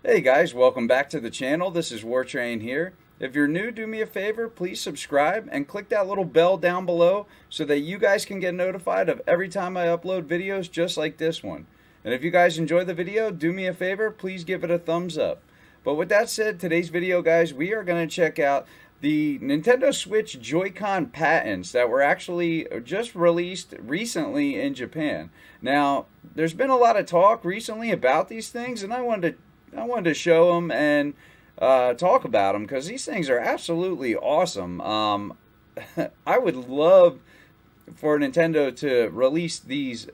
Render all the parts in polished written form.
Hey guys, welcome back to the channel. This is Wartrain here. If you're new, do me a favor, please subscribe and click that little bell down below so that you guys can get notified of every time I upload videos just like this one. And if you guys enjoy the video, do me a favor, please give it a thumbs up. But with that said, today's video, guys, we are going to check out the Nintendo Switch Joy-Con patents that were actually just released recently in Japan. Now, there's been a lot of talk recently about these things, and I wanted to show them and talk about them because these things are absolutely awesome. I would love for Nintendo to release these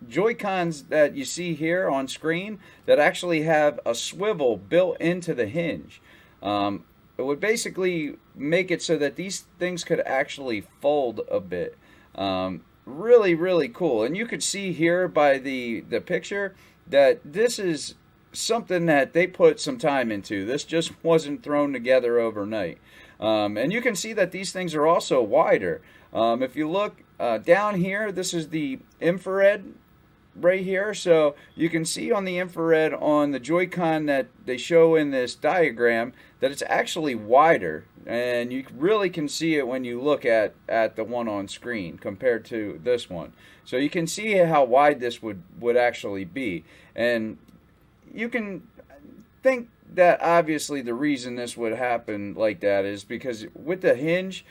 Joy-Cons that you see here on screen that actually have a swivel built into the hinge. It would basically make it so that these things could actually fold a bit. Really, really cool. And you could see here by the picture that this is something that they put some time into. This just wasn't thrown together overnight. And you can see that these things are also wider. If you look down here, this is the infrared right here. So you can see on the infrared on the Joy-Con that they show in this diagram that it's actually wider. And you really can see it when you look at the one on screen compared to this one. So you can see how wide this would actually be. And you can think that obviously the reason this would happen like that is because with the hinge,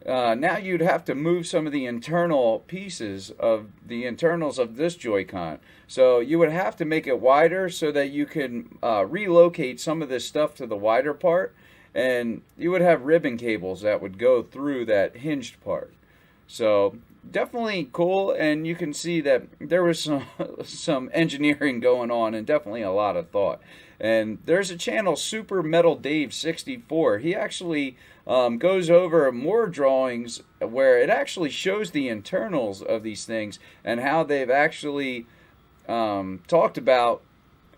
now you'd have to move some of the internal pieces of the internals of this Joy-Con. So you would have to make it wider so that you can relocate some of this stuff to the wider part, and you would have ribbon cables that would go through that hinged part. So definitely cool, and you can see that there was some engineering going on and definitely a lot of thought. And there's a channel, Super Metal Dave 64. He actually goes over more drawings where it actually shows the internals of these things and how they've actually talked about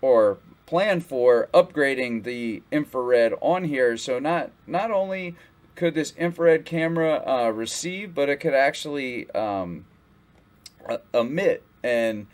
or planned for upgrading the infrared on here. So not only could this infrared camera receive, but it could actually emit. And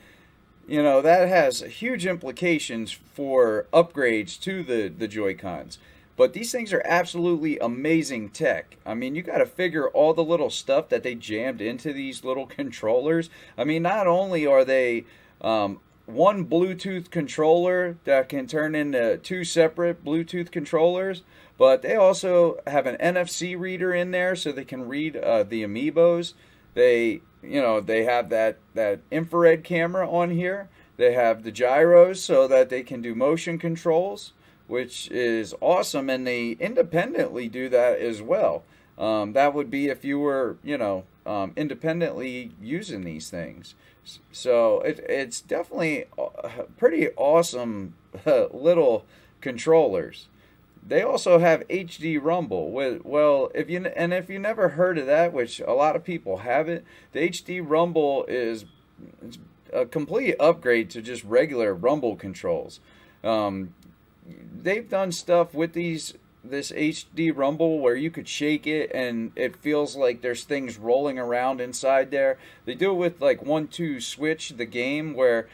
you know, that has huge implications for upgrades to the Joy-Cons. But these things are absolutely amazing tech. I mean, you got to figure all the little stuff that they jammed into these little controllers. I mean, not only are they one Bluetooth controller that can turn into two separate Bluetooth controllers, but they also have an NFC reader in there so they can read the amiibos. They have that infrared camera on here. They have the gyros so that they can do motion controls, which is awesome, and they independently do that as well. That would be if you were, independently using these things. So it's definitely pretty awesome little controllers. They also have HD Rumble. If you never heard of that, which a lot of people haven't, the HD Rumble is a complete upgrade to just regular Rumble controls. They've done stuff with this HD Rumble where you could shake it and it feels like there's things rolling around inside there. They do it with like 1-2 Switch, the game, where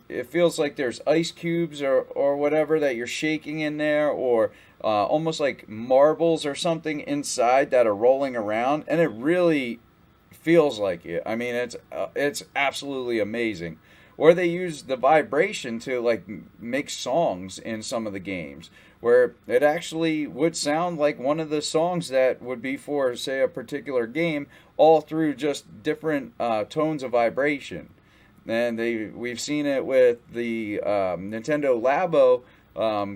it feels like there's ice cubes or whatever that you're shaking in there, or almost like marbles or something inside that are rolling around, and it really feels like it. I mean, it's absolutely amazing. Or they use the vibration to like make songs in some of the games where it actually would sound like one of the songs that would be for, say, a particular game, all through just different tones of vibration. And we've seen it with the Nintendo Labo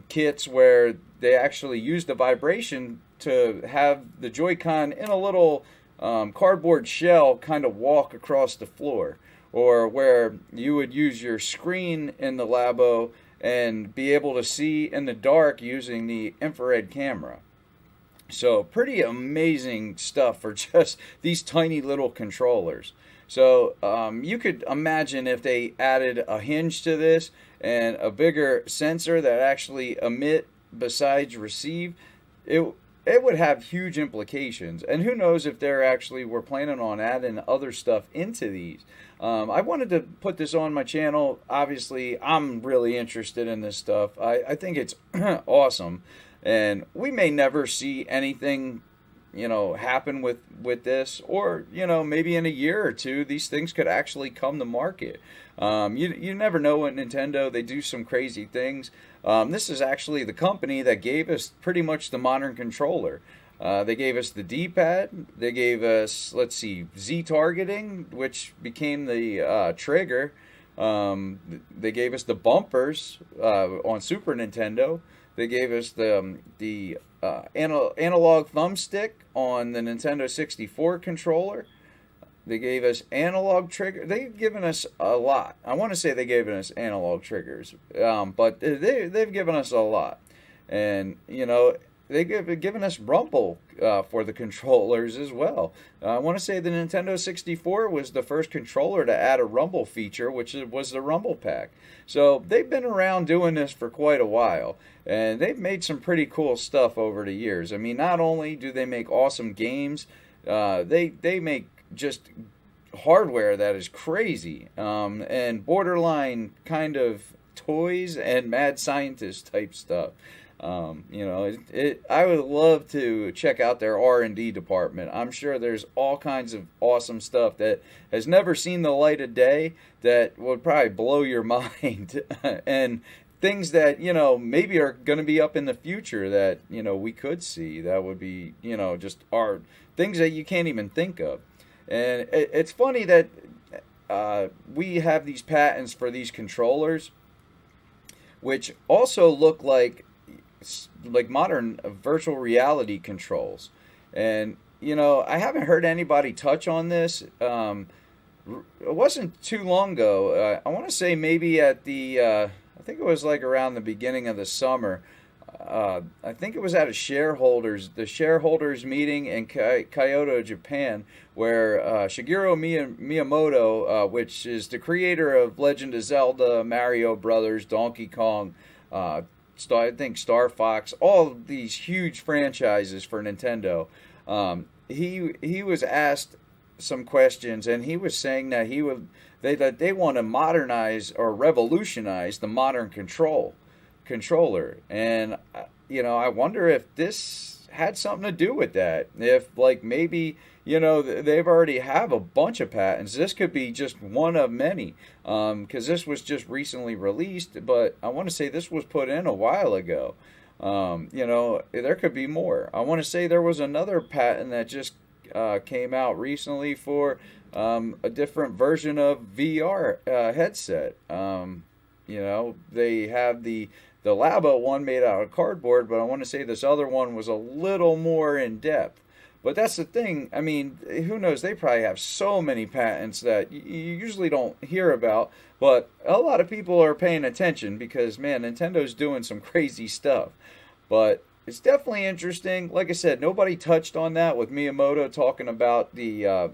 kits where they actually use the vibration to have the Joy-Con in a little cardboard shell kind of walk across the floor. Or where you would use your screen in the Labo and be able to see in the dark using the infrared camera. So pretty amazing stuff for just these tiny little controllers. So you could imagine if they added a hinge to this and a bigger sensor that actually emit besides receive, it it would have huge implications. And who knows if they're actually were planning on adding other stuff into these. I wanted to put this on my channel. Obviously, I'm really interested in this stuff. I think it's awesome. And we may never see anything, happen with this, or maybe in a year or two these things could actually come to market. You never know with Nintendo. They do some crazy things. This is actually the company that gave us pretty much the modern controller. They gave us the D-pad. They gave us, let's see, Z targeting, which became the trigger. They gave us the bumpers on Super Nintendo. They gave us the analog thumbstick on the Nintendo 64 controller. They gave us analog trigger. They've given us a lot. I want to say they've given us analog triggers, but they've given us a lot. And, they've given us rumble for the controllers as well. I want to say the Nintendo 64 was the first controller to add a rumble feature, which was the rumble pack. So they've been around doing this for quite a while, and they've made some pretty cool stuff over the years. I mean, not only do they make awesome games, they make just hardware that is crazy, and borderline kind of toys and mad scientist type stuff. I would love to check out their R&D department. I'm sure there's all kinds of awesome stuff that has never seen the light of day that would probably blow your mind, and things that maybe are going to be up in the future that we could see that would be just are things that you can't even think of. And it's funny that we have these patents for these controllers, which also look like modern virtual reality controls. And I haven't heard anybody touch on this. It wasn't too long ago. I want to say maybe at I think it was like around the beginning of the summer. I think it was at the shareholders meeting in Kyoto, Japan, where Shigeru Miyamoto, which is the creator of Legend of Zelda, Mario Brothers, Donkey Kong, I think Star Fox, all these huge franchises for Nintendo. He was asked some questions, and he was saying that they want to modernize or revolutionize the modern controller. And I wonder if this had something to do with that. If maybe they've already have a bunch of patents. This could be just one of many, because this was just recently released, but I want to say this was put in a while ago. There could be more. I want to say there was another patent that just came out recently for a different version of VR headset. They have the Labo one made out of cardboard, but I want to say this other one was a little more in depth. But that's the thing. I mean, who knows? They probably have so many patents that you usually don't hear about. But a lot of people are paying attention because, man, Nintendo's doing some crazy stuff. But it's definitely interesting. Like I said, nobody touched on that with Miyamoto talking about the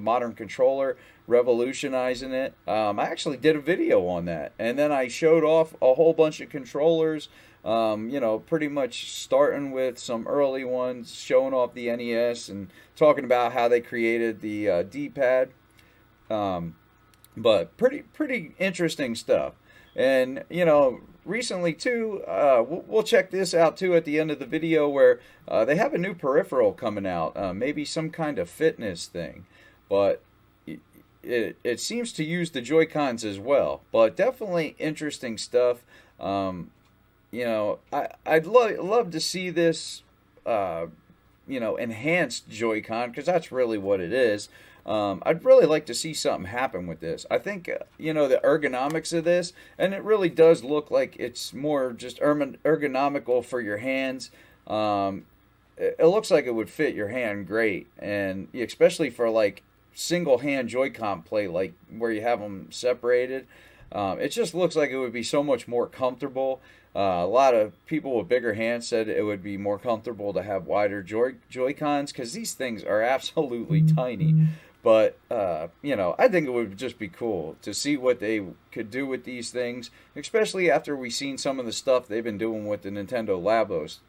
modern controller revolutionizing it. I actually did a video on that, and then I showed off a whole bunch of controllers. Pretty much starting with some early ones, showing off the NES and talking about how they created the D-pad. But pretty interesting stuff. And, recently too, we'll check this out too at the end of the video, where they have a new peripheral coming out, maybe some kind of fitness thing. But it seems to use the Joy-Cons as well. But definitely interesting stuff. I'd love to see this, enhanced Joy-Con, because that's really what it is. I'd really like to see something happen with this. I think, the ergonomics of this, and it really does look like it's more just ergonomical for your hands. It looks like it would fit your hand great, and especially for single hand Joy-Con play, where you have them separated. It just looks like it would be so much more comfortable. A lot of people with bigger hands said it would be more comfortable to have wider Joy-Cons, because these things are absolutely tiny. But, I think it would just be cool to see what they could do with these things, especially after we've seen some of the stuff they've been doing with the Nintendo Labos.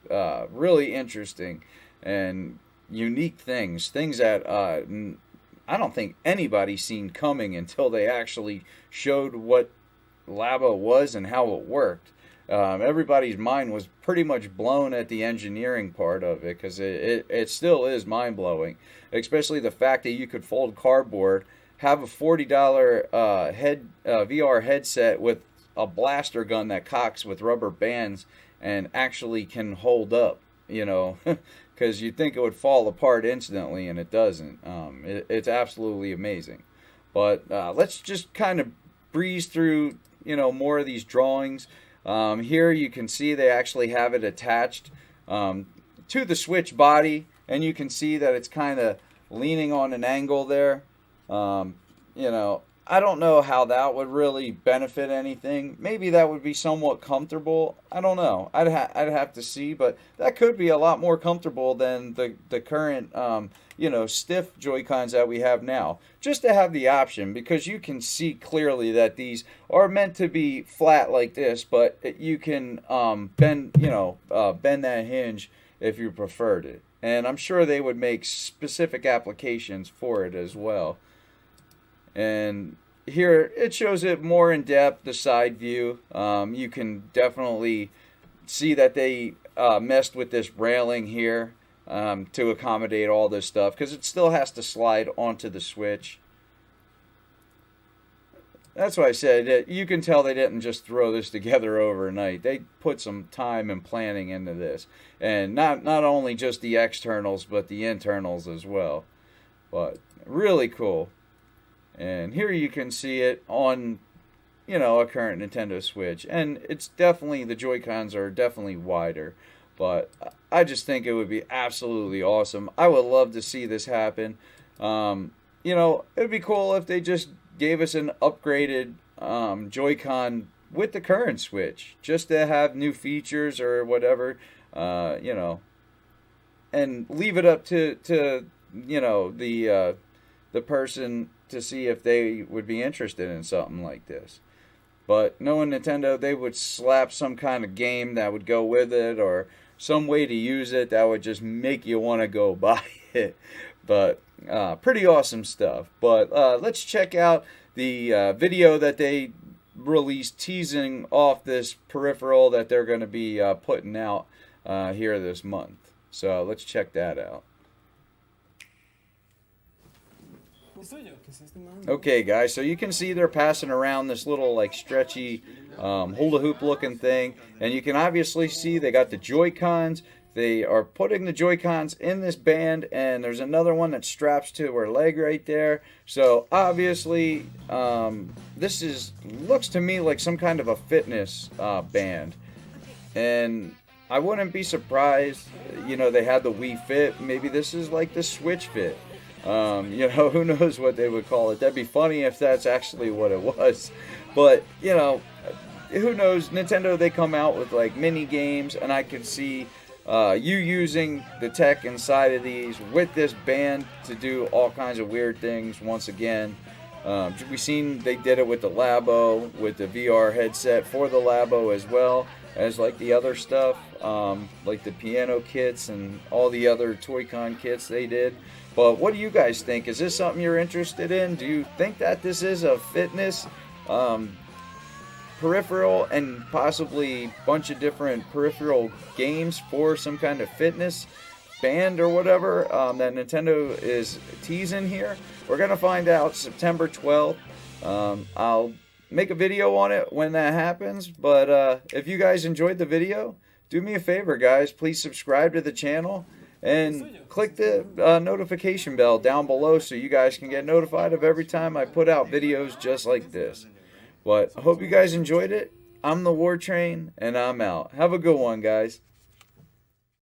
Really interesting. and unique things that I don't think anybody's seen coming until they actually showed what Labo was and how it worked. Everybody's mind was pretty much blown at the engineering part of it, because it still is mind blowing, especially the fact that you could fold cardboard, have a $40 VR headset with a blaster gun that cocks with rubber bands and actually can hold up, because you'd think it would fall apart instantly, and it doesn't. It's absolutely amazing. But let's just kind of breeze through, more of these drawings. Here you can see they actually have it attached to the Switch body, and you can see that it's kind of leaning on an angle there. I don't know how that would really benefit anything. Maybe that would be somewhat comfortable. I don't know. I'd have to see, but that could be a lot more comfortable than the current stiff Joy-Cons that we have now. Just to have the option, because you can see clearly that these are meant to be flat like this, but you can bend that hinge if you preferred it. And I'm sure they would make specific applications for it as well. And here it shows it more in depth, the side view. You can definitely see that they messed with this railing here to accommodate all this stuff, because it still has to slide onto the Switch. That's why I said you can tell they didn't just throw this together overnight. They put some time and planning into this, and not only just the externals but the internals as well. But really cool. And here you can see it on, a current Nintendo Switch. And it's definitely, the Joy-Cons are definitely wider. But I just think it would be absolutely awesome. I would love to see this happen. It'd be cool if they just gave us an upgraded Joy-Con with the current Switch, just to have new features or whatever, and leave it up to the person to see if they would be interested in something like this. But knowing Nintendo, they would slap some kind of game that would go with it, or some way to use it that would just make you want to go buy it. But pretty awesome stuff. But let's check out the video that they released teasing off this peripheral that they're going to be putting out here this month. So let's check that out. Okay guys, so you can see they're passing around this little like stretchy hula hoop looking thing, and you can obviously see they got the Joy-Cons. They are putting the Joy-Cons in this band, and there's another one that straps to her leg right there. So obviously this looks to me like some kind of a fitness band, and I wouldn't be surprised, they had the Wii Fit. Maybe this is like the Switch Fit. Who knows what they would call it. That'd be funny if that's actually what it was. But, who knows? Nintendo, they come out with like mini games, and I could see you using the tech inside of these with this band to do all kinds of weird things once again. We've seen they did it with the Labo, with the VR headset for the Labo, as well as like the other stuff, like the piano kits and all the other Toy-Con kits they did. But what do you guys think? Is this something you're interested in? Do you think that this is a fitness peripheral, and possibly a bunch of different peripheral games for some kind of fitness band or whatever that Nintendo is teasing here? We're going to find out September 12th. I'll make a video on it when that happens. But if you guys enjoyed the video, do me a favor, guys. Please subscribe to the channel. And click the notification bell down below so you guys can get notified of every time I put out videos just like this. But I hope you guys enjoyed it. I'm the War Train, and I'm out. Have a good one, guys.